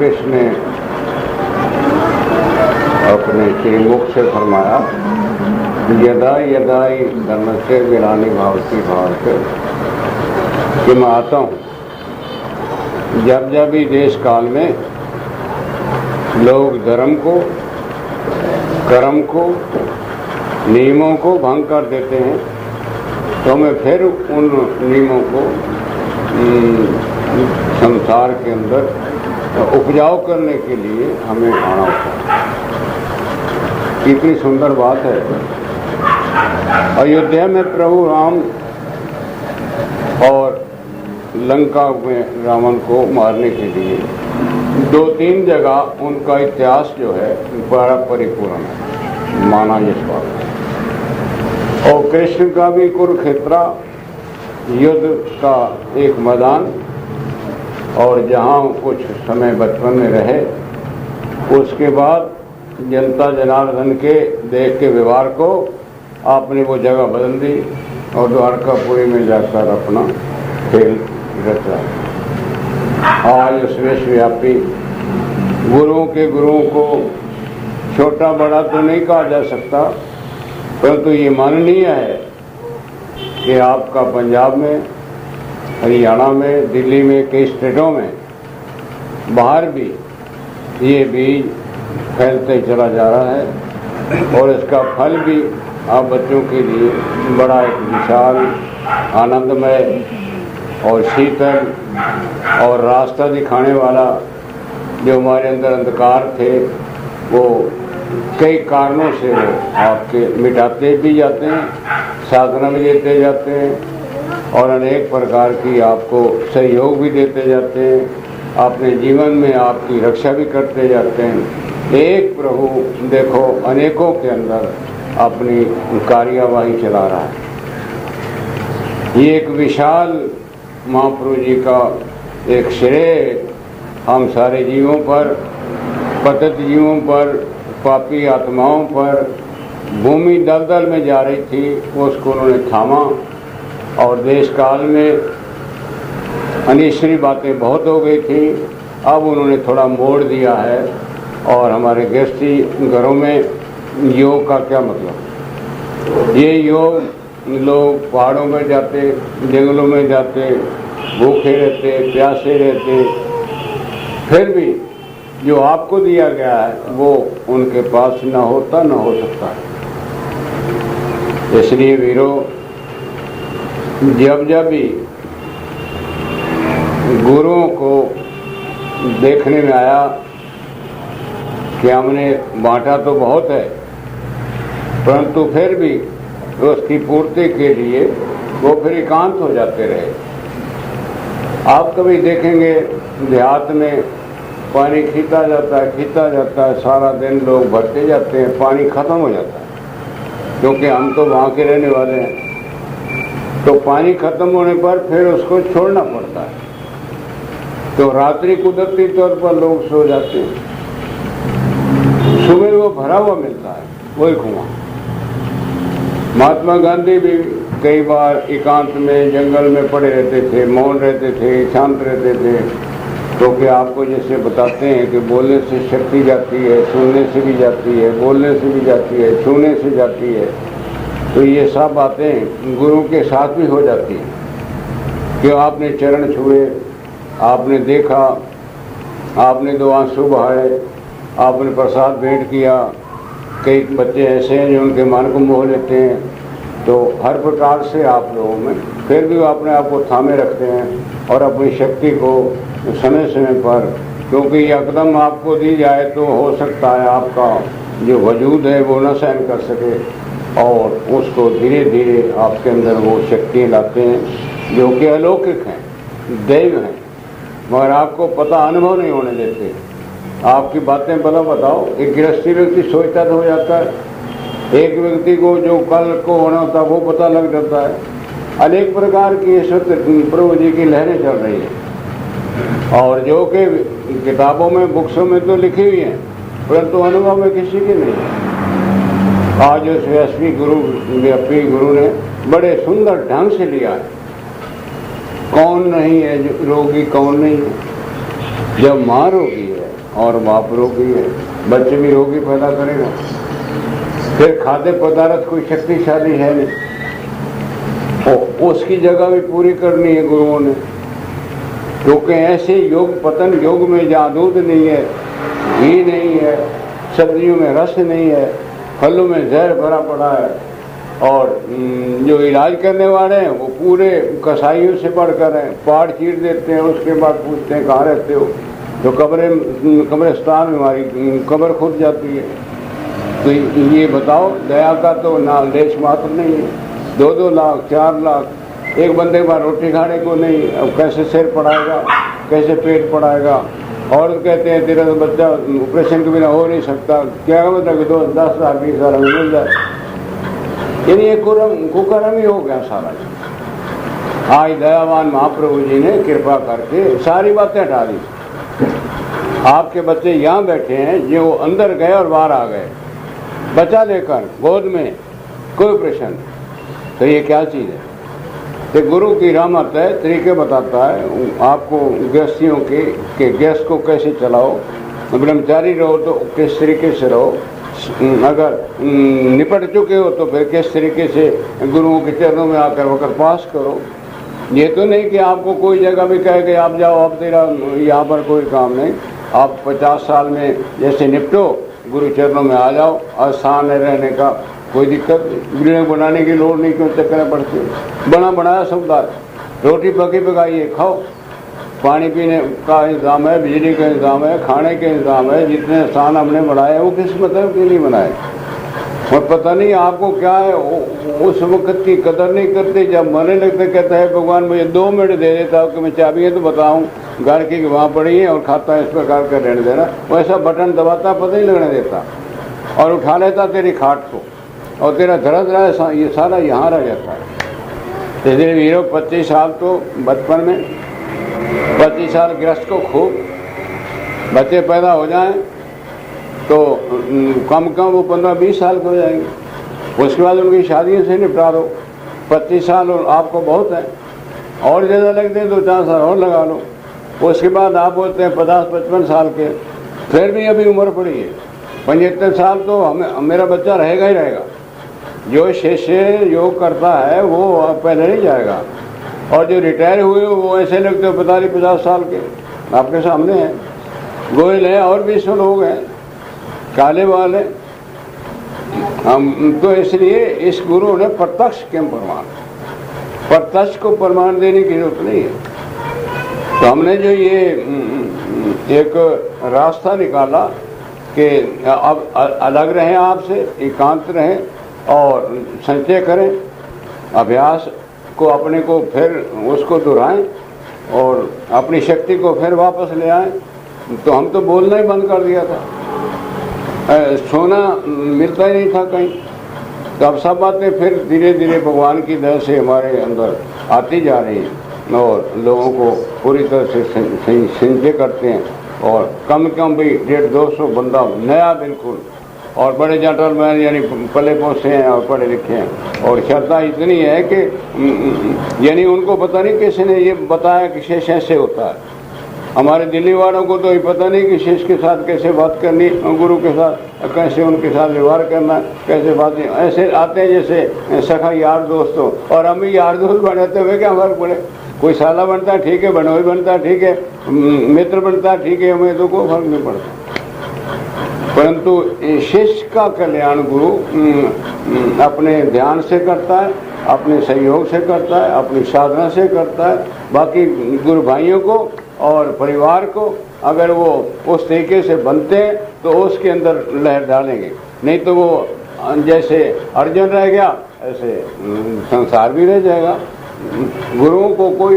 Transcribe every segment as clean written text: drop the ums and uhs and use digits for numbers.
कृष्ण ने अपने श्रीमुख से फरमाया, यदा यदा धर्म से ग्लानिर्भवति भारत, कि मैं आता हूँ जब जब ही देश काल में लोग धर्म को, कर्म को, नियमों को भंग कर देते हैं, तो मैं फिर उन नियमों को संसार के अंदर उपजाऊ करने के लिए हमें आना होता है। कितनी सुंदर बात है। अयोध्या में प्रभु राम और लंका में रावण को मारने के लिए 2-3 जगह उनका इतिहास जो है बड़ा परिपूर्ण है, माना इस बात। और कृष्ण का भी कुरुक्षेत्र युद्ध का एक मैदान, और जहाँ कुछ समय बचपन में रहे, उसके बाद जनता जनार्दन के देख के व्यवहार को आपने वो जगह बदल दी और द्वारकापुरी में जाकर अपना खेल रचा। आज उस विश्वव्यापी गुरुओं के गुरुओं को छोटा बड़ा तो नहीं कहा जा सकता, परंतु ये माननीय है कि आपका पंजाब में, हरियाणा में, दिल्ली में, कई स्टेटों में, बाहर भी ये बीज फैलते चला जा रहा है, और इसका फल भी आप बच्चों के लिए बड़ा एक विशाल, आनंदमय और शीतल और रास्ता दिखाने वाला, जो हमारे अंदर अंधकार थे वो कई कारणों से वो आपके मिटाते भी जाते हैं, साधना भी देते जाते हैं, और अनेक प्रकार की आपको सहयोग भी देते जाते हैं, अपने जीवन में आपकी रक्षा भी करते जाते हैं। एक प्रभु देखो अनेकों के अंदर अपनी कार्यवाही चला रहा है। ये एक विशाल महाप्रभु जी का एक श्रेय हम सारे जीवों पर, पतित जीवों पर, पापी आत्माओं पर, भूमि दलदल में जा रही थी, उसको उन्होंने थामा, और देश काल में अनिश्चरी बातें बहुत हो गई थी, अब उन्होंने थोड़ा मोड़ दिया है। और हमारे गृहस्थी घरों में योग का क्या मतलब, ये योग लोग पहाड़ों में जाते, जंगलों में जाते, भूखे रहते, प्यासे रहते, फिर भी जो आपको दिया गया है वो उनके पास न होता, न हो सकता। इसलिए वीरों, जब जब भी गुरुओं को देखने में आया कि हमने बांटा तो बहुत है, परंतु फिर भी उसकी पूर्ति के लिए वो फिर एकांत हो जाते रहे। आप कभी देखेंगे देहात में पानी खींचा जाता है, सारा दिन लोग भरते जाते हैं, पानी खत्म हो जाता है, क्योंकि हम तो वहाँ के रहने वाले हैं। तो पानी खत्म होने पर फिर उसको छोड़ना पड़ता है, तो रात्रि कुदरती तौर पर लोग सो जाते हैं, सुबह वो भरा हुआ मिलता है, वही कुआं। महात्मा गांधी भी कई बार एकांत में जंगल में पड़े रहते थे, मौन रहते थे, शांत रहते थे। तो क्या आपको जैसे बताते हैं कि बोलने से शक्ति जाती है, सुनने से भी जाती है, बोलने से भी जाती है, छूने से जाती है, तो ये सब बातें गुरु के साथ भी हो जाती हैं। कि आपने चरण छुए, आपने देखा, आपने 2 आंसू बहाए, आपने प्रसाद भेंट किया। कई बच्चे ऐसे हैं जो उनके मन को मोह लेते हैं, तो हर प्रकार से आप लोगों में फिर भी अपने आप को थामे रखते हैं और अपनी शक्ति को समय समय पर, क्योंकि यकदम आपको दी जाए तो हो सकता है आपका जो वजूद है वो न सहन कर सके, और उसको धीरे धीरे आपके अंदर वो शक्ति लाते हैं जो कि अलौकिक हैं, दैव हैं, मगर आपको पता, अनुभव नहीं होने देते। आपकी बातें बताओ, एक गृहस्थी व्यक्ति सोचता तो हो जाता है, एक व्यक्ति को जो कल को होना था वो पता लग जाता है। अनेक प्रकार की इस वक्त प्रभु जी की लहरें चल रही हैं, और जो कि किताबों में, बुक्सों में तो लिखी हुई हैं, परंतु अनुभव में किसी की नहीं है। आज उस व्यापी गुरु ने बड़े सुंदर ढंग से लिया है। कौन नहीं है रोगी, कौन नहीं है? जब माँ रोगी है और बाप रोगी है, बच्चे भी रोगी पैदा करेगा। फिर खाद्य पदार्थ कोई शक्तिशाली है नहीं, उसकी जगह भी पूरी करनी है गुरुओं ने, क्योंकि ऐसे योग पतन योग में जहाँ दूध नहीं है, घी नहीं है, सब्जियों में रस नहीं है, फलों में जहर भरा पड़ा है, और जो इलाज करने वाले हैं वो पूरे कसाईयों से बढ़कर हैं, पहाड़ चीर देते हैं, उसके बाद पूछते हैं कहाँ रहते हो, तो कब्रिस्तान में हमारी कब्र खुद जाती है। तो ये बताओ, दया का तो ना लेश मात्र नहीं है। 2-2 लाख 4 लाख एक बंदे के पास रोटी खाने को नहीं, अब कैसे सिर पड़ाएगा, कैसे पेट पड़ाएगा। और कहते हैं तेरा तो बच्चा ऑपरेशन के बिना हो नहीं सकता, क्या मतलब 10,000-20,000 मिल जाए, यानी ये कुकर्म ही हो गया सारा। आज दयावान महाप्रभु जी ने कृपा करके सारी बातें हटा दी। आपके बच्चे यहाँ बैठे हैं, जो अंदर गए और बाहर आ गए, बच्चा लेकर गोद में, कोई ऑपरेशन। तो ये क्या चीज़ है? तो गुरु की रहमत है, तरीके बताता है आपको गृहस्थियों के गैस को कैसे चलाओ, ब्रह्मचारी रहो तो किस तरीके से रहो, अगर निपट चुके हो तो फिर किस तरीके से गुरुओं के चरणों में आकर वक्त पास करो। ये तो नहीं कि आपको कोई जगह भी कहे कि आप जाओ, अब तेरा यहाँ पर कोई काम नहीं, आप 50 साल में जैसे निपटो, गुरु चरणों में आ जाओ, आसान है रहने का, कोई दिक्कत नहीं, बिल्डिंग बनाने की लोड़ नहीं, क्यों चक्कर पड़ती है, बना बनाया सौदा, रोटी पकी पकाइए खाओ, पानी पीने का इंतजाम है, बिजली का इंतजाम है, खाने के इंतजाम है, जितने स्थान हमने बनाए वो किस मतलब के लिए बनाए, और पता नहीं आपको क्या है, उस वक्त की कदर नहीं करते। जब मरने लगते कहता है भगवान मुझे 2 मिनट दे देता हूँ कि मैं चाबी है तो बताऊँ, घर की वहाँ पड़ी है और खाता है, इस प्रकार का रहने देना, वैसा बटन दबाता पता ही लगने देता, और उठा लेता तेरी खाट को, और तेरा दर्द रहा ये सारा यहाँ रह जाता है। इसलिए वीरों 25 साल तो बचपन में, 25 साल गृहस्थ को खूब, बच्चे पैदा हो जाएं तो कम वो 15-20 साल के हो जाएंगे, उसके बाद उनकी शादियों से निपटा दो। 25 साल आपको बहुत है, और ज़्यादा लगते हैं 2-4 साल और लगा लो, उसके बाद आप होते हैं 50-55 साल के, फिर भी अभी उम्र पड़ी है, 75 साल तो मेरा बच्चा रहेगा ही रहेगा। जो शिष्य योग करता है वो पहले नहीं जाएगा, और जो रिटायर हुए वो ऐसे लगते हो 45-50 साल के, आपके सामने हैं, गोयल हैं और भी 100 लोग हैं, काले वाले। हम तो इसलिए इस गुरु ने प्रत्यक्ष क्यों प्रमाण, प्रत्यक्ष को प्रमाण देने की जरूरत नहीं है। तो हमने जो ये एक रास्ता निकाला कि अब अलग रहें आपसे, एकांत रहें और संचय करें, अभ्यास को अपने को फिर उसको दोहराएं और अपनी शक्ति को फिर वापस ले आएं। तो हम तो बोलना ही बंद कर दिया था, सोना मिलता ही नहीं था कहीं, तो अब सब बातें फिर धीरे धीरे भगवान की दया से हमारे अंदर आती जा रही हैं और लोगों को पूरी तरह से संचय करते हैं। और कम भी 150-200 बंदा नया बिल्कुल, और बड़े जेंटलमैन यानी पले पोसे हैं और पढ़े लिखे हैं, और श्रद्धा इतनी है कि यानी उनको पता नहीं किसी ने ये बताया कि शेष ऐसे होता है। हमारे दिल्ली वालों को तो ये पता नहीं कि शेष के साथ कैसे बात करनी, गुरु के साथ कैसे उनके साथ व्यवहार करना, कैसे बातें, ऐसे आते हैं जैसे सखा यार दोस्तों, और हम भी यार दोस्त बनाते हुए क्या फर्क पड़े, कोई साला बनता है ठीक है, बनोई बनता है ठीक है, मित्र बनता है ठीक है, हमें तो कोई फर्क नहीं पड़ता। परंतु शिष्य का कल्याण गुरु अपने ध्यान से करता है, अपने सहयोग से करता है, अपनी साधना से करता है। बाकी गुरु भाइयों को और परिवार को अगर वो उस तरीके से बनते हैं तो उसके अंदर लहर डालेंगे, नहीं तो वो जैसे अर्जुन रह गया ऐसे संसार भी रह जाएगा। गुरुओं को कोई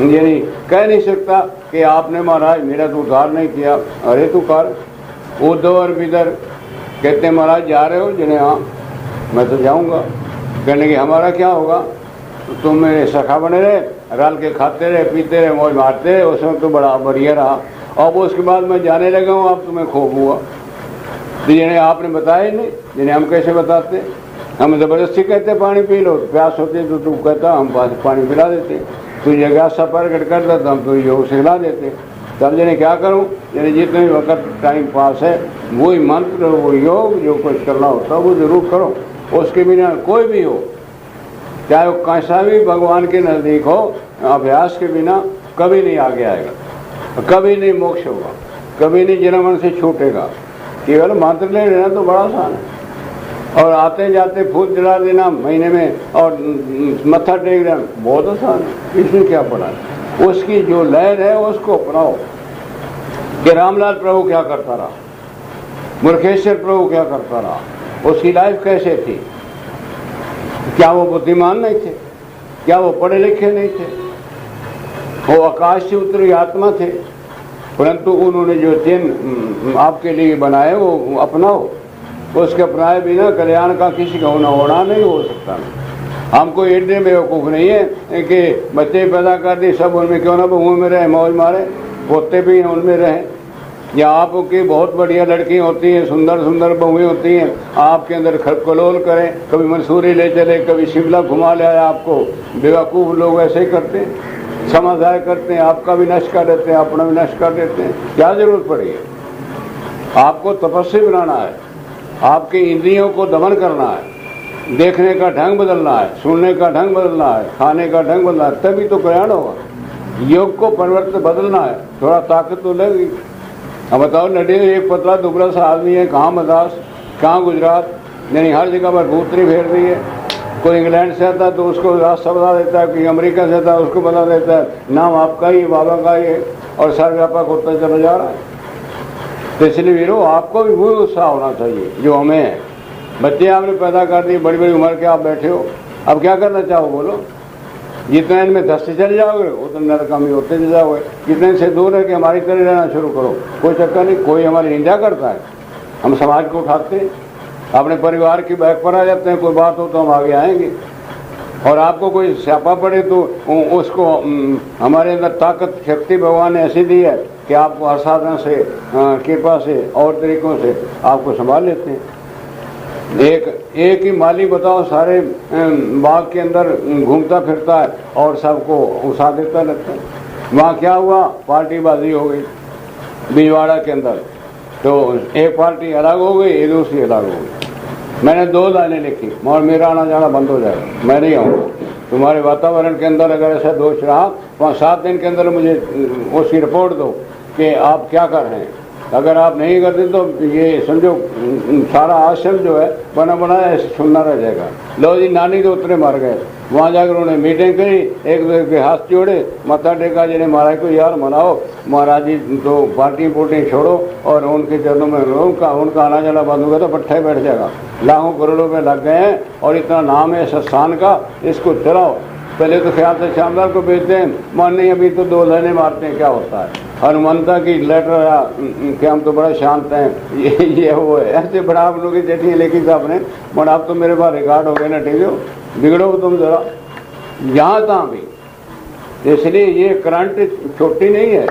यानी कह नहीं सकता कि आपने महाराज मेरा तो उद्धार नहीं किया, अरे तू कर। उद्धव और बिदर कहते हैं महाराज जा रहे हो, जिन्हें हाँ मैं तो जाऊंगा। कहने कि हमारा क्या होगा, तुम मेरे सखा बने रहे, रल के खाते रहे पीते रहे मौज मारते रहे, उसमें तो बड़ा बढ़िया रहा। अब उसके बाद मैं जाने लगा हूँ, अब तुम्हें खूब हुआ। तो जिन्हें आपने बताया ही नहीं, जिन्हें हम कैसे बताते, हम ज़बरदस्ती कहते पानी पी लो, प्यास होती तो तू कहता हम पानी पिला देते, तू जगह सफर प्रकट करता तो हम तो योग सिखला देते। तब जने क्या करूं, यानी जितने वक्त टाइम पास है वही मंत्र वो योग जो कुछ करना होता है वो जरूर करो। उसके बिना कोई भी हो, चाहे वो कैसा भी भगवान के नज़दीक हो, अभ्यास के बिना कभी नहीं आगे आएगा, कभी नहीं मोक्ष होगा, कभी नहीं जन्म से छूटेगा। केवल मंत्र ले लेना तो बड़ा आसान है, और आते जाते फूल जला देना महीने में और मत्था टेक देना बहुत आसान है। इसमें क्या पड़ा है? उसकी जो लहर है उसको अपनाओ। कि रामलाल प्रभु क्या करता रहा, मुरखेश्वर प्रभु क्या करता रहा, उसकी लाइफ कैसे थी? क्या वो बुद्धिमान नहीं थे? क्या वो पढ़े लिखे नहीं थे? वो आकाश से उतरी आत्मा थे, परंतु उन्होंने जो चिन्ह आपके लिए बनाए वो अपनाओ। उसके अपनाए बिना कल्याण का किसी का होना नहीं हो सकता। हमको एडे बेवकूफ़ नहीं है कि बच्चे पैदा कर दिए सब उनमें क्यों ना बहुओं में रहे, मौज मारे, पोते भी उनमें रहें। या आपकी बहुत बढ़िया लड़की होती हैं, सुंदर सुंदर बहुएं होती हैं, आपके अंदर खलकलोल करें, कभी मंसूरी ले चले, कभी शिमला घुमा ले आए आपको। बेवकूफ़ लोग ऐसे ही करते हैं, समझदार करते हैं, आपका भी नष्ट कर देते हैं, अपना भी नष्ट कर देते हैं। क्या जरूरत पड़ी है? आपको तपस्वी बनाना है, आपकी इंद्रियों को दमन करना है, देखने का ढंग बदलना है, सुनने का ढंग बदलना है, खाने का ढंग बदलना है, तभी तो कल्याण होगा। योग को परिवर्तन बदलना है, थोड़ा ताकत तो लगेगी। अब बताओ, नडी एक पतला दुबला सा आदमी है, कहाँ मद्रास, कहाँ गुजरात, यानी हर जगह पर भूतरी फेर दी है। कोई इंग्लैंड से आता है तो उसको रास्ता बता देता है, कोई अमेरिका से आता है उसको बता देता है, नाम आपका ही बाबा का ही है, और सर्वव्यापक होता चला जा रहा है। तो इसलिए वीरो, आपको भी वही उत्साह होना चाहिए जो हमें है। बच्चे आपने पैदा कर दिए, बड़ी बड़ी उम्र के आप बैठे हो, अब क्या करना चाहो बोलो? जितना इनमें धस्ते चले जाओगे उतना नरकामी होते चले जाओगे। जितने से दूर है कि हमारी तरह रहना शुरू करो, कोई चक्कर नहीं। कोई हमारी निंदा करता है, हम समाज को उठाते हैं, अपने परिवार की बैक पर आ जाते हैं। कोई बात हो तो हम आगे आएंगे, और आपको कोई स्यापा पड़े तो उसको हमारे अंदर ताकत शक्ति भगवान ने ऐसी दी है कि आपको असाधना से, कृपा से और तरीकों से आपको संभाल लेते हैं। एक ही माली बताओ सारे बाग के अंदर घूमता फिरता है और सबको उठा देता लगता है। वहाँ क्या हुआ? पार्टीबाजी हो गई बिजवाड़ा के अंदर, तो एक पार्टी अलग हो गई, एक दूसरी अलग हो गई। मैंने 2 लाइनें लिखी, और मेरा आना जाना बंद हो जाएगा, मैं नहीं आऊँगा। तुम्हारे वातावरण के अंदर अगर ऐसा दोष रहा, 5-7 दिन के अंदर मुझे उसकी रिपोर्ट दो कि आप क्या कर रहे हैं। अगर आप नहीं करते तो ये समझो सारा आश्रम जो है बना बनाया ऐसे सुनना रह जाएगा। लो जी, नानी तो उतरे मार गए। वहाँ जाकर उन्होंने मीटिंग करी, एक दूसरे के हाथ जोड़े, मत्था टेका, जिन्हें महाराज को यार मनाओ, महाराज जी तो पार्टी पोटी छोड़ो, और उनके चरणों में उनका आना जाना बंद हो गया तो पट्टा बैठ जाएगा। लाखों करोड़ों में लग गए हैं, और इतना नाम है संस्थान का, इसको चलाओ। पहले तो ख्याल से शानदार को बेचते हैं, मान नहीं अभी तो 2 लाइनें मारते हैं, क्या होता है? हनुमंता की लेटर आया कि हम तो बड़ा शांत हैं, ये वो है, ऐसे बड़ा आप लोग की चिट्ठी लिखी साहब ने, बट आप तो मेरे पास रिकॉर्ड हो गए ना, ठीक है, बिगड़ो तुम जरा यहाँ तहाँ भी। इसलिए ये करंट छोटी नहीं है,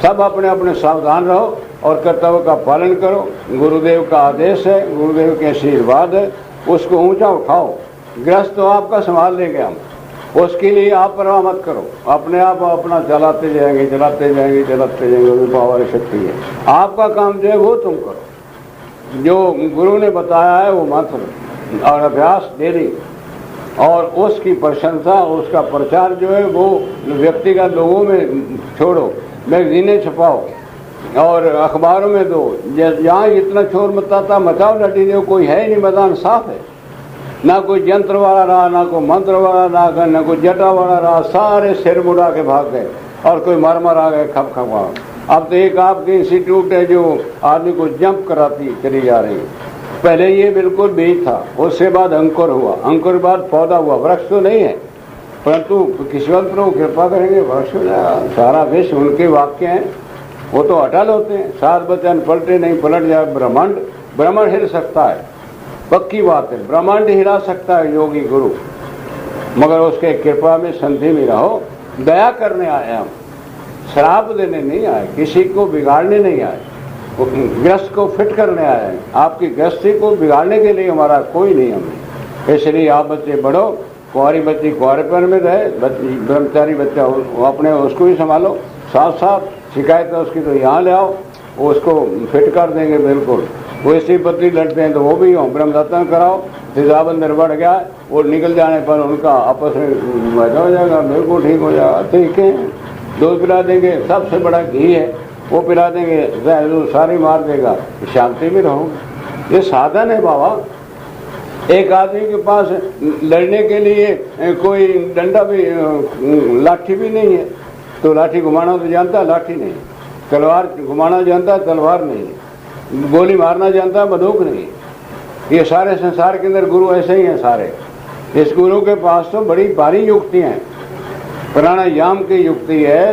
सब अपने अपने सावधान रहो और कर्तव्य का पालन करो। गुरुदेव का आदेश है, गुरुदेव के आशीर्वाद है, उसको ऊंचा उठाओ। गृहस्थ तो आपका संभाल लेंगे हम, उसके लिए आप परवाह मत करो, अपने आप अपना चलाते जाएंगे चलाते जाएंगे चलाते जाएंगे, वो पावर शक्ति है। आपका काम जो है वो तुम करो, जो गुरु ने बताया है वो मंत्र और अभ्यास डेली, और उसकी प्रशंसा, उसका प्रचार जो है वो व्यक्तिगत लोगों में छोड़ो, मैगजीनें छपाओ और अखबारों में दो। जहाँ इतना शोर मचाओ लटी दो, कोई है ही नहीं, मैदान साफ है, ना कोई यंत्र वाला रहा, ना कोई मंत्र वाला रहा, ना कोई जटा वाला रहा, सारे सिर मुड़ा के भाग गए, और कोई मर आ गए खप खपा। अब तो एक आपकी इंस्टीट्यूट है जो आदमी को जंप कराती चली जा रही है। पहले ये बिल्कुल बीज था, उसके बाद अंकुर हुआ, अंकुर बाद पौधा हुआ, वृक्ष तो नहीं है, परंतु किस्मत पर वो कृपा करेंगे वृक्ष हो जाएगा। सारा विश्व उनके वाक्य हैं, वो तो अटल होते हैं। 7 वचन पलटे नहीं, पलट जाए ब्रह्मांड, ब्रह्मांड हिल सकता है, पक्की बात है, ब्रह्मांड हिला सकता है योगी गुरु, मगर उसके कृपा में संधि में रहो। दया करने आए हम, श्राप देने नहीं आए, किसी को बिगाड़ने नहीं आए, ग्रस्त को फिट करने आए हैं। आपकी गृहस्थी को बिगाड़ने के लिए हमारा कोई नियम नहीं। इसलिए आप बच्चे बढ़ो, कुंवारी बच्ची कुंवारेपन में रहे, ब्रह्मचारी बच्चा अपने उसको ही संभालो, साथ साथ शिकायत है उसकी तो यहाँ ले आओ, उसको फिट कर देंगे बिल्कुल। वो इसी पत्नी लड़ते हैं तो वो भी हो, ब्रह्मदत्तन कराओ, तेजाब अंदर बढ़ गया, वो निकल जाने पर उनका आपस में वायदा हो जाएगा, बिल्कुल ठीक हो जाएगा। ठीक है, दूध पिला देंगे, सबसे बड़ा घी है वो पिला देंगे, जहर सारी मार देगा, शांति में रहोगे। ये साधन है बाबा। एक आदमी के पास लड़ने के लिए कोई डंडा भी, लाठी भी नहीं है, तो लाठी घुमाना तो जानता, लाठी नहीं। तलवार घुमाना जानता, तलवार नहीं। गोली मारना जानता, बंदूक नहीं। ये सारे संसार के अंदर गुरु ऐसे ही हैं सारे। इस गुरु के पास तो बड़ी भारी युक्तियाँ हैं, प्राणायाम की युक्ति है,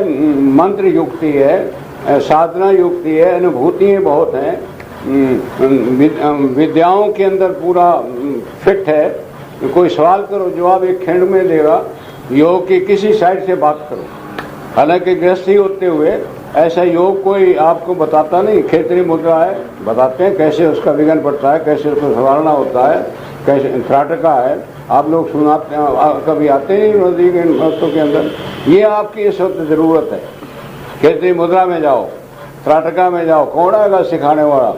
मंत्र युक्ति है, साधना युक्ति है, अनुभूतियाँ बहुत हैं, विद्याओं के अंदर पूरा फिट है। कोई सवाल करो, जवाब एक खंड में देगा। योग की किसी साइड से बात करो, हालांकि गृहस्थी होते हुए ऐसा योग कोई आपको बताता नहीं। क्षेत्रीय मुद्रा है, बताते हैं कैसे उसका विघ्न पड़ता है, कैसे उसको संभालना होता है, कैसे त्राटका है, आप लोग सुनाते हैं, कभी आते नहीं नदी के भक्तों के अंदर। ये आपकी इस वक्त ज़रूरत है। क्षेत्रीय मुद्रा में जाओ, त्राटका में जाओ, कौन आएगा सिखाने वाला?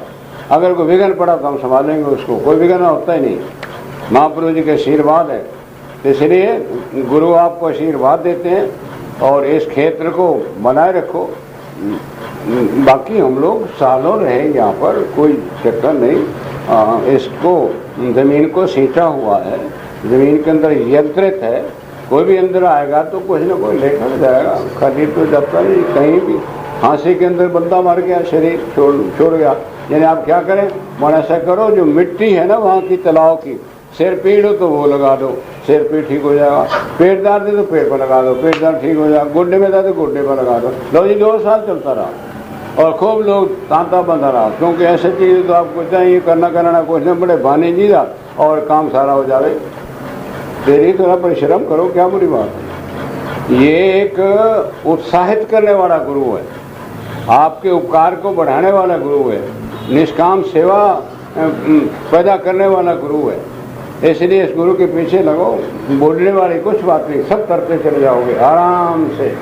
अगर कोई विघ्न पड़ा तो हम संभालेंगे उसको, कोई विघ्न होता ही नहीं। महाप्रभु जी के आशीर्वाद है, इसलिए गुरु आपको आशीर्वाद देते हैं और इस क्षेत्र को बनाए रखो। बाकी हम लोग सालों रहे यहाँ पर, कोई चक्कर नहीं। इसको ज़मीन को सींचा हुआ है, ज़मीन के अंदर यंत्रित है। कोई भी अंदर आएगा तो कुछ ना कोई लेकर जाएगा, खाली तो जाता नहीं कहीं भी। फांसी के अंदर बंदा मर गया, शरीर छोड़ गया, यानी आप क्या करें? मन ऐसा करो, जो मिट्टी है ना वहाँ की तालाब की, सिर पीड़ हो तो वो लगा दो, सिर पीड़ ठीक हो जाएगा। पेट दर्द है तो पेट पर लगा दो, पेट दर्द ठीक हो जाएगा। गुड्डे में दर्द है तो गुड्डे पर लगा दो। लो जी 2 साल चलता रहा और खूब लोग तांता बंधा रहा, क्योंकि ऐसी चीज़ तो आपको चाहिए करना कुछ न बड़े बहाने जी जा और काम सारा हो जाए। तेरी थोड़ा परिश्रम करो, क्या बुरी बात है। ये एक उत्साहित करने वाला गुरु है, आपके उपकार को बढ़ाने वाला गुरु है, निष्काम सेवा पैदा करने वाला गुरु है। इसलिए इस गुरु के पीछे लगो, बोलने वाली कुछ बात नहीं, सब करते चले जाओगे आराम से।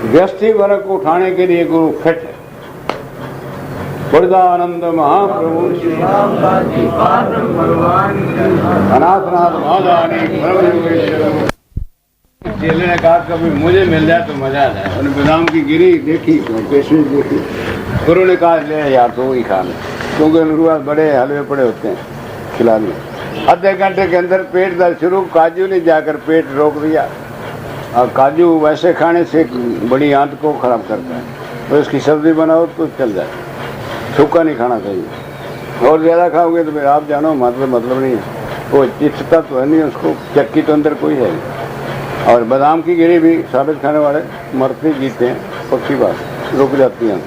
व्यस्ति वर्ग को उठाने के लिए गुरु फिट है। बुरदानंद महाप्रभु अनाथनाथ महादानी चेले ने कहा कभी मुझे मिल जाए तो मजा आ जाए। उन्होंने बादाम की गिरी देखी, पेशवेश देखी। गुरु ने कहा ले यार तो वही खाना, क्योंकि उनके बड़े हलवे पड़े होते हैं, खिला लिए। आधे घंटे के अंदर पेट दर्द शुरू, काजू ने जाकर पेट रोक दिया। और काजू वैसे खाने से बड़ी आंत को खराब करता है, तो इसकी सब्जी बनाओ तो चल जाए, सूखा नहीं खाना चाहिए। और ज़्यादा खाओगे तो फिर आप जानो मतलब नहीं है, वो चिपता तो है नहीं, उसको चक्की तो अंदर कोई है। और बादाम की गिरी भी साबित खाने वाले मरते जीते हैं, पक्की बात, रुक जाती हैं।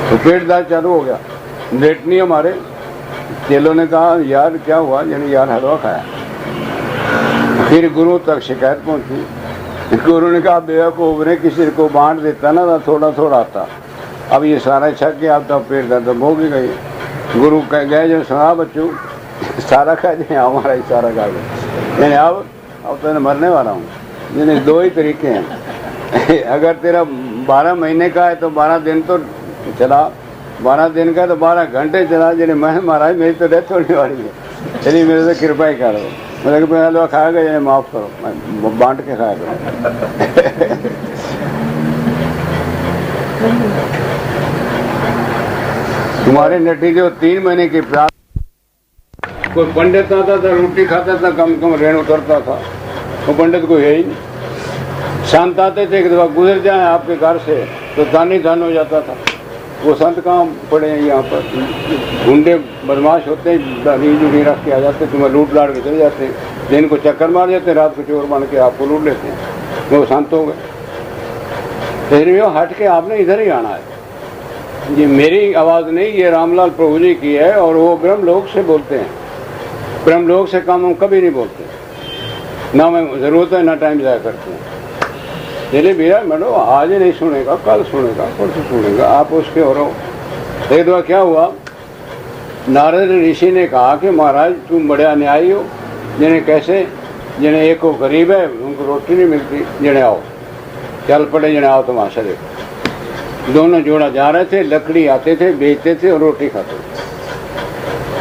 तो पेट दर्द चालू हो गया, लेटनी हमारे चेलों ने कहा यार क्या हुआ, यानी यार हलवा खाया। फिर गुरु तक शिकायत पहुंची। गुरु ने कहा बेवकूफ ने किसी को बांट देता ना तो थोड़ा थोड़ा आता, अब ये सारा छक के आप तो पेट दर्द हो गई। गुरु कह गए जो सुना बच्चों सारा खा जाए, हमारा ही सारा खा गया, यानी अब तो मरने वाला हूँ। यानी 2 ही तरीके हैं। अगर तेरा 12 महीने का है तो 12 दिन तो चला, 12 दिन का तो 12 घंटे चला। यानी मैं महाराज मेरी तो डेथ होने वाली है, चलिए मेरे से कृपा ही करो। मतलब कि हलवा खाएगा, यानी माफ़ करो, मैं बांट के खाया करो। तुम्हारे नतीजे 3 महीने की प्यास। कोई पंडित आता था, रोटी खाता था, कम कम ऋण उतरता था, वो पंडित को है ही नहीं। संत आते थे, एक दफा गुजर जाए आपके घर से तो दानी दान हो जाता था। वो संत कहाँ पड़े हैं यहाँ पर, गुंडे बदमाश होते हैं, दानी जुड़ी रख के आ जाते, तुम्हें लूट लाट के चले जाते हैं, दिन को चक्कर मार जाते, रात को चोर बन के आपको लूट लेते हैं। वो संत हो गए। फिर वो हट के आपने इधर ही आना है। ये मेरी आवाज़ नहीं, ये रामलाल प्रभु जी की है, और वो ब्रह्मलोक से बोलते हैं। ब्रह्मलोक से काम हम कभी नहीं बोलते, ना मैं ज़रूरत है ना टाइम ज़ाया करते हैं। चलिए भैया मैडो आज ही नहीं सुनेगा, कल सुनेगा, परसों सुनेगा, आप उसके और हो। एक दफा क्या हुआ, नारद ऋषि ने कहा कि महाराज तुम बड़े अन्यायी हो, जिन्हें कैसे, जिन्हें एक को गरीब है उनको रोटी नहीं मिलती, जिन्हें आओ चल पड़े जने, आओ तमाशा देखो। दोनों जोड़ा जा रहे थे, लकड़ी आते थे, बेचते थे और रोटी खाते थे।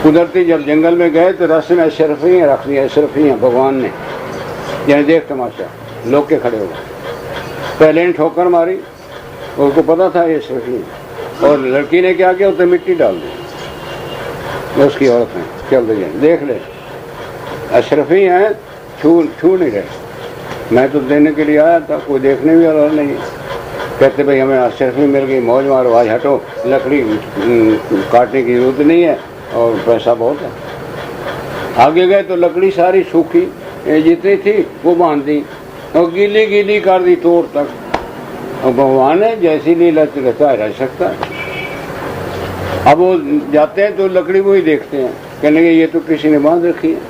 कुदरती जब जंगल में गए तो रास्ते में अशरफियाँ रख दी, अशरफियाँ भगवान ने, जने देख तमाशा, लोग के खड़े हो गए। पहले ने ठोकर मारी, उसको पता था ये अशरफी, और लड़की ने क्या किया, उसने मिट्टी डाल दी उसकी औरत ने। चल दे देख ले, अशरफी हैं, छू नहीं रहे। मैं तो देने के लिए आया था, कोई देखने भी वाला नहीं। कहते भाई हमें अशरफी मिल गई, मौज मारो, आज हटो, लकड़ी काटने की जरूरत नहीं है और पैसा बहुत है। आगे गए तो लकड़ी सारी सूखी जितनी थी वो बांध दी और गीली गीली कर दी तोड़ तक। और भगवान है जैसी लीला रहता है रह सकता है। अब वो जाते हैं तो लकड़ी को ही देखते हैं, कहने ये तो किसी ने बांध रखी है,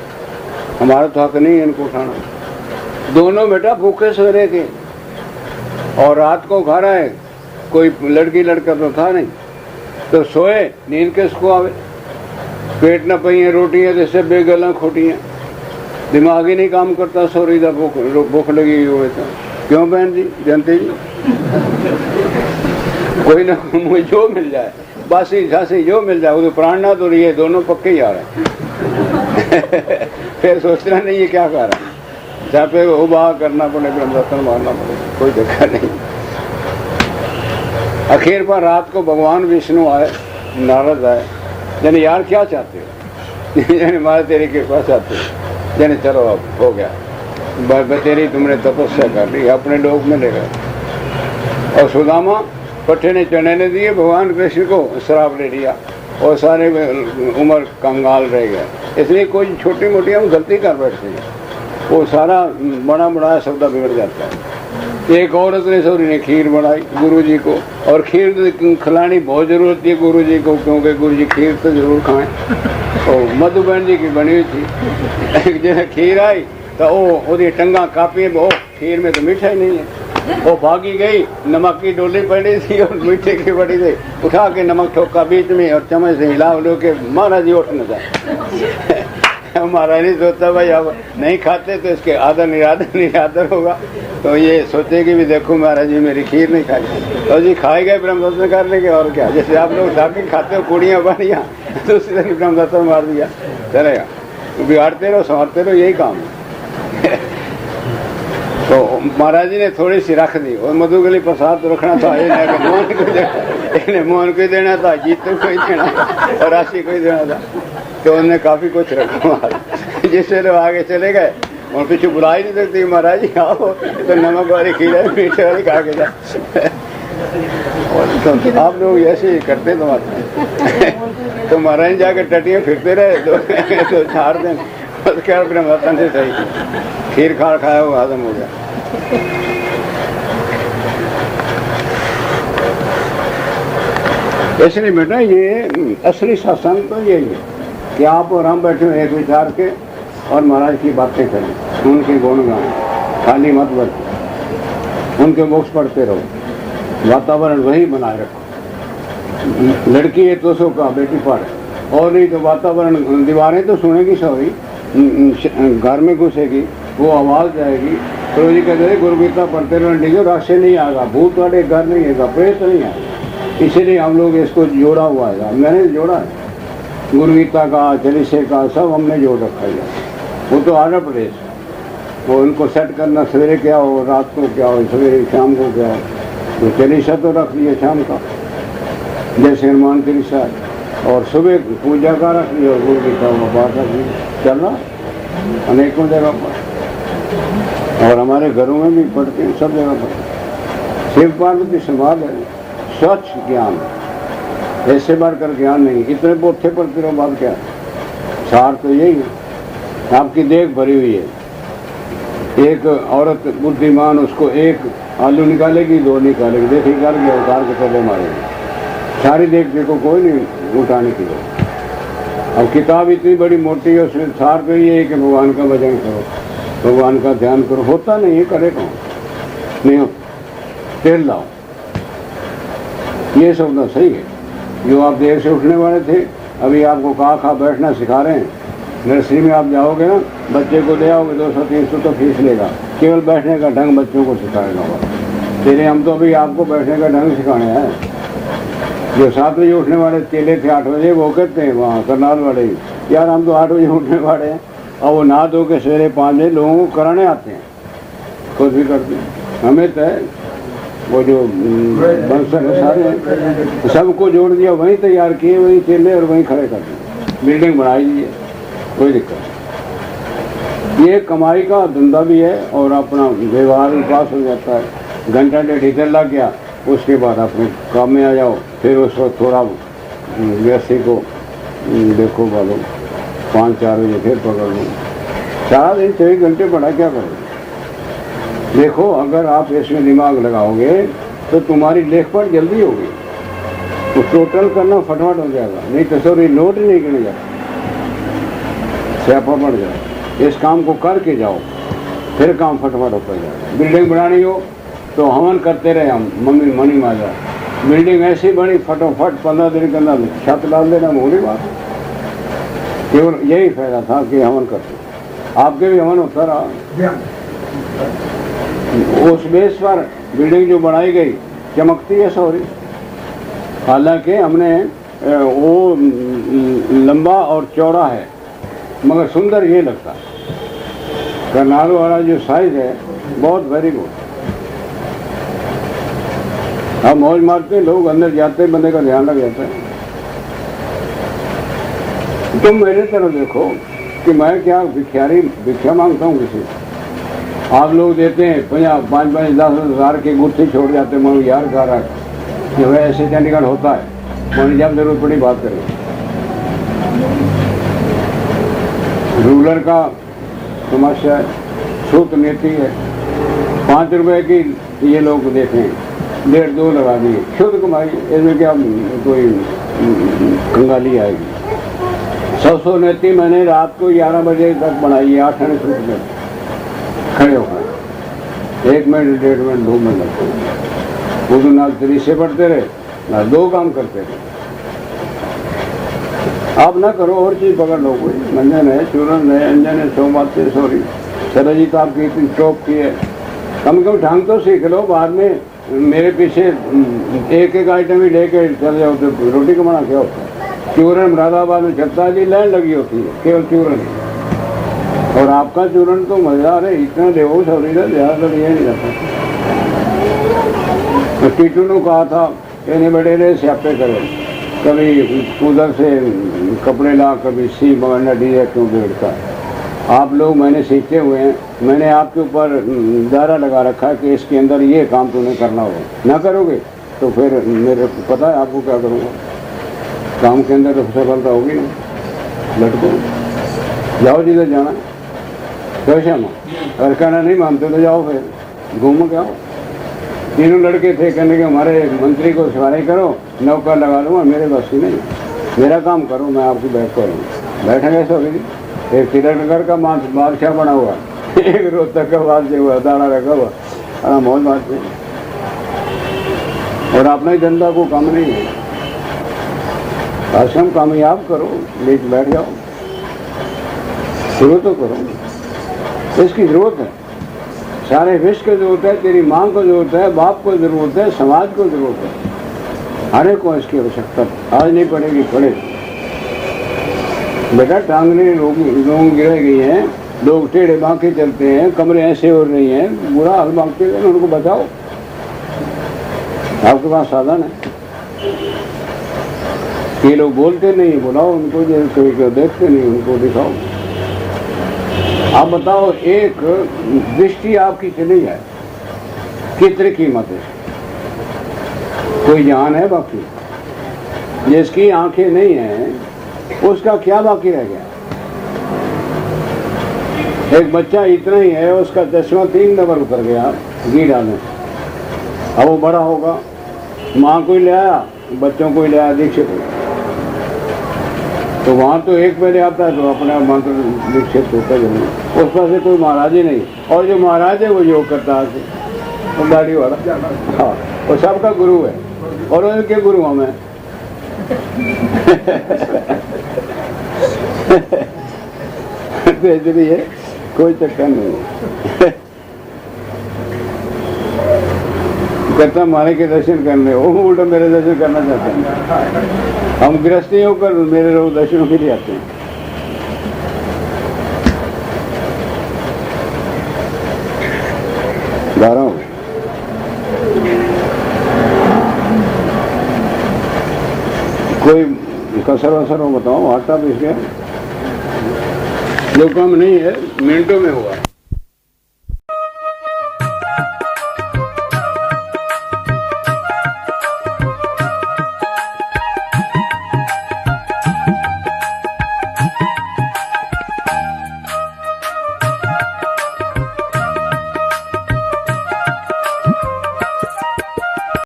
हमारा तो हक नहीं है इनको उठाना। दोनों बेटा भूखे सवेरे के, और रात को घर आए, कोई लड़की लड़का तो था नहीं, तो सोए, नींद किसको आवे, पेट न पई रोटियाँ जैसे बेगल खोटियाँ, दिमाग ही नहीं काम करता, सोरी दा भूख लगी हुई तो। क्यों बहन जी, जानते जी, कोई ना मुझे जो मिल जाए, बासी झांसी जो मिल जाए, वो तो प्राणनाथ और ये दोनों पक्के ही आ रहे हैं। फिर सोचना नहीं ये क्या कर रहा है, जहाँ पे उबा करना पड़े, ब्रह्मरत्न मारना पड़े, कोई दिक्कत नहीं। आखिर पर रात को भगवान विष्णु आए, नारद आए, यानी यार क्या चाहते हो, यानी मारे तेरी कृपा चाहते हो, यानी चलो अब हो गया, तेरी तुमने तपस्या कर ली, अपने लोग में ले गए। और सुदामा पट्टे ने चने ने दिए, भगवान कृष्ण को श्राप ले लिया और सारे उम्र कंगाल रह गए। इसलिए कोई छोटी मोटी हम गलती कर बैठते हैं, वो सारा बड़ा बड़ा सौदा बिगड़ जाता है। एक औरत ने सौरी ने खीर बनाई गुरुजी को, और खीर खिलानी बहुत जरूरत थी गुरुजी को, क्योंकि गुरुजी खीर तो जरूर खाएं। और मधुबन जी की बनी हुई थी, जैसे खीर आई तो वो टंगा कापी, वो खीर में तो मीठा ही नहीं है। वो भागी गई, नमक की डोली पड़ी थी और मीठे की पड़ी थी, उठा के नमक ठोका बीच में और चम्मच से हिला लो के महाराज जी उठ न जाए। महाराज नहीं सोचता भाई अब नहीं खाते तो इसके आदर निरादर होगा, तो ये सोचेगी भी देखो महाराज जी मेरी खीर नहीं खाई, तो जी खाए गए ब्रह्मदत्तन करने के। और क्या, जैसे आप लोग जाके खाते हो कुड़ियाँ बनिया, दूसरे दिन ब्रह्मदत्तन मार दिया, चलेगा, बिगाड़ते रहो संवारते रहो, यही काम है। तो महाराज जी ने थोड़ी सी रख दी, और मधुगली प्रसाद तो रखना था, मोहन को देना था, जीतू को ही देना और राशि को ही देना था, तो उन्होंने काफी कुछ रखा। जिससे लोग आगे चले गए और पीछे बुला ही नहीं सकती, महाराज जी आओ तो नमक वाली खीर है, मीठे वाली खा के जाए। तो आप लोग ऐसे ही करते तो महाराज जाकर टटियाँ फिरते रहे तो 4 दिन, क्या ब्रह्मरत्न से सही खीर खाया वो हजम हो गया। इसलिए बेटा ये असली सत्संग तो यही है कि आप और हम बैठे एक विचार के और महाराज की बातें करें, उनके गुण गाएं, खाली मत बैठो, उनके बुक्स पढ़ते रहो, वातावरण वही बनाए रखो। लड़की है तो सो का बेटी पढ़, और नहीं तो वातावरण, दीवारें तो सुनेगी सॉरी, घर में घुसेगी, वो आवाज जाएगी। तो जी कहते हैं गुरु गीता पढ़ते रहो, राशि नहीं आएगा, भूत वाले घर नहीं आएगा, प्रेत नहीं आएगा। इसीलिए हम लोग इसको जोड़ा हुआ है, मैंने जोड़ा है, गुरु गीता का, चलीसे का, सब हमने जोड़ रखा है। वो तो आर्डर प्रदेश, वो उनको सेट करना, सवेरे क्या हो, रात को क्या हो, सवेरे शाम को क्या हो, तो चलीसा तो रख लिया शाम का, जैसे हनुमान चलीसा, और सुबह पूजा का रख लिया और गुरु गीता का पाठ रख लिया, चल रहा अनेकों जगह पर, और हमारे घरों में भी पढ़ते हैं, सब जगह पर। शिव पार्वती समाज है, स्वच्छ ज्ञान, ऐसे बढ़कर ज्ञान नहीं, इतने पोथे पढ़ते रहो, बात क्या, सार तो यही है। आपकी देख भरी हुई है, एक औरत बुद्धिमान उसको एक आलू निकालेगी, 2 निकालेगी, देख निकाल के उतार के पहले मारेगी, सारी देख देखो कोई नहीं उठाने की लोग। अब किताब इतनी बड़ी मोटी है, उसमें सार तो ये है कि भगवान का भजन करो, भगवान का ध्यान करो, होता नहीं है, करे कौन नहीं हो, तेल लाओ, ये सब तो सही है। जो आप देर से उठने वाले थे, अभी आपको खा बैठना सिखा रहे हैं। नर्सरी में आप जाओगे ना, बच्चे को ले आओगे, 200-300 तो फीस लेगा, केवल बैठने का ढंग बच्चों को सिखाएगा। तेरे हम तो अभी आपको बैठने का ढंग सिखाने हैं। जो 7 बजे उठने वाले चेले थे 8 बजे, वो कहते हैं वहाँ करनाल वाले, यार हम तो 8 बजे उठने वाले हैं, और वो नहा धो के सवेरे 5 बजे लोगों को कराने आते हैं, खुद भी करते हैं। हमें तो वो जो बंसर सारे हैं सबको जोड़ दिया, वहीं तैयार किए, वहीं चेले और वहीं खड़े कर दिए, बिल्डिंग बनाई दी है, कोई दिक्कत नहीं। ये कमाई का धंधा भी है और अपना व्यवहार भी पास हो जाता है। घंटा डेढ़ इधर लग गया, उसके बाद अपने काम में आ जाओ, फिर उस वक्त थोड़ा व्यक्ति को देखो वालों 5-4 बजे फिर पकड़ लो। सारा दिन 24 घंटे पढ़ा क्या करोगे? देखो, अगर आप इसमें दिमाग लगाओगे तो तुम्हारी लेखपढ़ जल्दी होगी, तो टोटल करना फटाफट हो जाएगा, नहीं तो सॉरी नोट ही नहीं गिने जाता, स्यापा पड़ जाए। इस काम को करके जाओ, फिर काम फटाफट होता जाएगा। बिल्डिंग बनानी हो तो हवन करते रहे हम, मम्मी मनी माजा, बिल्डिंग ऐसी बनी फटाफट 15 दिन के अंदर छत डाल देना, मोड़ी बात। केवल यही फायदा था कि हवन करते, आपके भी हवन होता रहा। उस बेस पर बिल्डिंग जो बनाई गई चमकती है सॉरी, हालांकि हमने वो लंबा और चौड़ा है मगर सुंदर ये लगता है। करनाल वाला जो साइज है बहुत वेरी गुड। हम मौज मारते लोग अंदर जाते, बंदे का ध्यान लग जाता है। तुम मेरे तरफ देखो कि मैं क्या भिक्षा मांगता हूँ किसी से। आप लोग देते हैं 5-5, 10 हज़ार के गुत्थे छोड़ जाते हैं, मैं यार कह रहा है कि वह ऐसे चंडीगढ़ होता है, मैंने जब जरूरत पड़ी बात करें। रूलर का समस्या है, छूट नीति है, 5 रुपए की ये लोग देते हैं, 1.5-2 लगा दिए, शुद्ध कमाई, इसमें क्या कोई कंगाली आएगी। 100 नीति मैंने रात को 11 बजे तक बनाई, 8 आने रुपये खड़े हो गए, 1 मिनट 1.5 मिनट 2 मिनट लगते हैं। वो तो ना तरीसे पढ़ते रहे ना 2 काम करते रहे। आप ना करो, और चीज़ पकड़ लो, कोई मंजन है, चूरन है, अंजन है, 100 बातें सॉरी सरजी तो आपकी इतनी चौक की है, कम से कम ढंग तो सीख लो। बाद में मेरे पीछे एक आइटम ही लेके चल जाओ तो रोटी कमाना क्या होता है। चूरन मुरादाबाद में छत्ता जी लाइन लगी होती है, केवल चूरन, और आपका चूरन तो मजेदार है, इतना देवो सॉरी ज़्यादा ये नहीं रहता। टीटू ने कहा था इन्हें बड़े रहे स्यापे करो, कभी उधर से कपड़े ला, कभी सी मगरना डीजे क्यों बेड़ता। आप लोग मैंने सीखे हुए हैं, मैंने आपके ऊपर दायरा लगा रखा है कि इसके अंदर ये काम तुम्हें करना होगा, ना करोगे तो फिर मेरे को पता है आपको क्या करूँगा। काम के अंदर तो सफलता होगी ना, लटको जाओ जिधर जाना, कैसे माँ अगर कहना नहीं मानते तो जाओ, फिर घूम के आओ। 3 लड़के थे, कहने के हमारे मंत्री को सिफारिश करो, नौकर लगा लूँगा, मेरे बस की नहीं, मेरा काम करो, मैं आपकी बैठ करूँगा। बैठा कैसे होगी? एक तिरनगर का बादशाह बना हुआ, एक रोहतक का बादशाह हुआ, दाना रखा हुआ, अरे मौज मारते हैं, और अपना ही धंधा को काम नहीं है। आश्रम कामयाब करो, लेके बैठ जाओ, शुरू तो करो, इसकी ज़रूरत है। सारे विश्व को ज़रूरत है, तेरी माँ को ज़रूरत है, बाप को ज़रूरत है, समाज को ज़रूरत है, हर एक को इसकी आवश्यकता। आज नहीं पड़ेगी, पड़े बेटा, टांगने लोग गिराई गई हैं, लोग टेढ़े बांके चलते हैं, कमरे ऐसे हो रही हैं, बुरा हाल मांगते हैं, उनको बचाओ। आपके पास साधन है, ये लोग बोलते नहीं, बुलाओ उनको, जो कोई देखते नहीं उनको दिखाओ। आप बताओ, एक दृष्टि आपकी चली जाए कितनी कीमत है? कोई जान है बाकी? जिसकी आंखें नहीं हैं उसका क्या बाकी रह गया? एक बच्चा इतना ही है, उसका चश्मा 3 नंबर उतर गया घी डालने, अब वो बड़ा होगा, माँ को ही ले आया, बच्चों को ही ले आया दीक्षित हो, तो वहाँ तो एक पहले आता है तो अपने आप मंत्र दीक्षित होता जरूर, उस पास से कोई महाराज ही नहीं, और जो महाराज है वो योग करता है, वो दाढ़ी वाला, हाँ, वो सबका गुरु है, और उनके गुरु हमें तो इसलिए कोई चक्कर नहीं। कहता माने के दर्शन करने, वो उल्टा मेरे दर्शन करना चाहते हैं। हम गृहस्थी होकर मेरे लोग दर्शनों के लिए आते हैं। गा रहा हूँ। कोई कसर वसर हो बताओ, आटा पीस गया, जो कम नहीं है मिनटों में हुआ।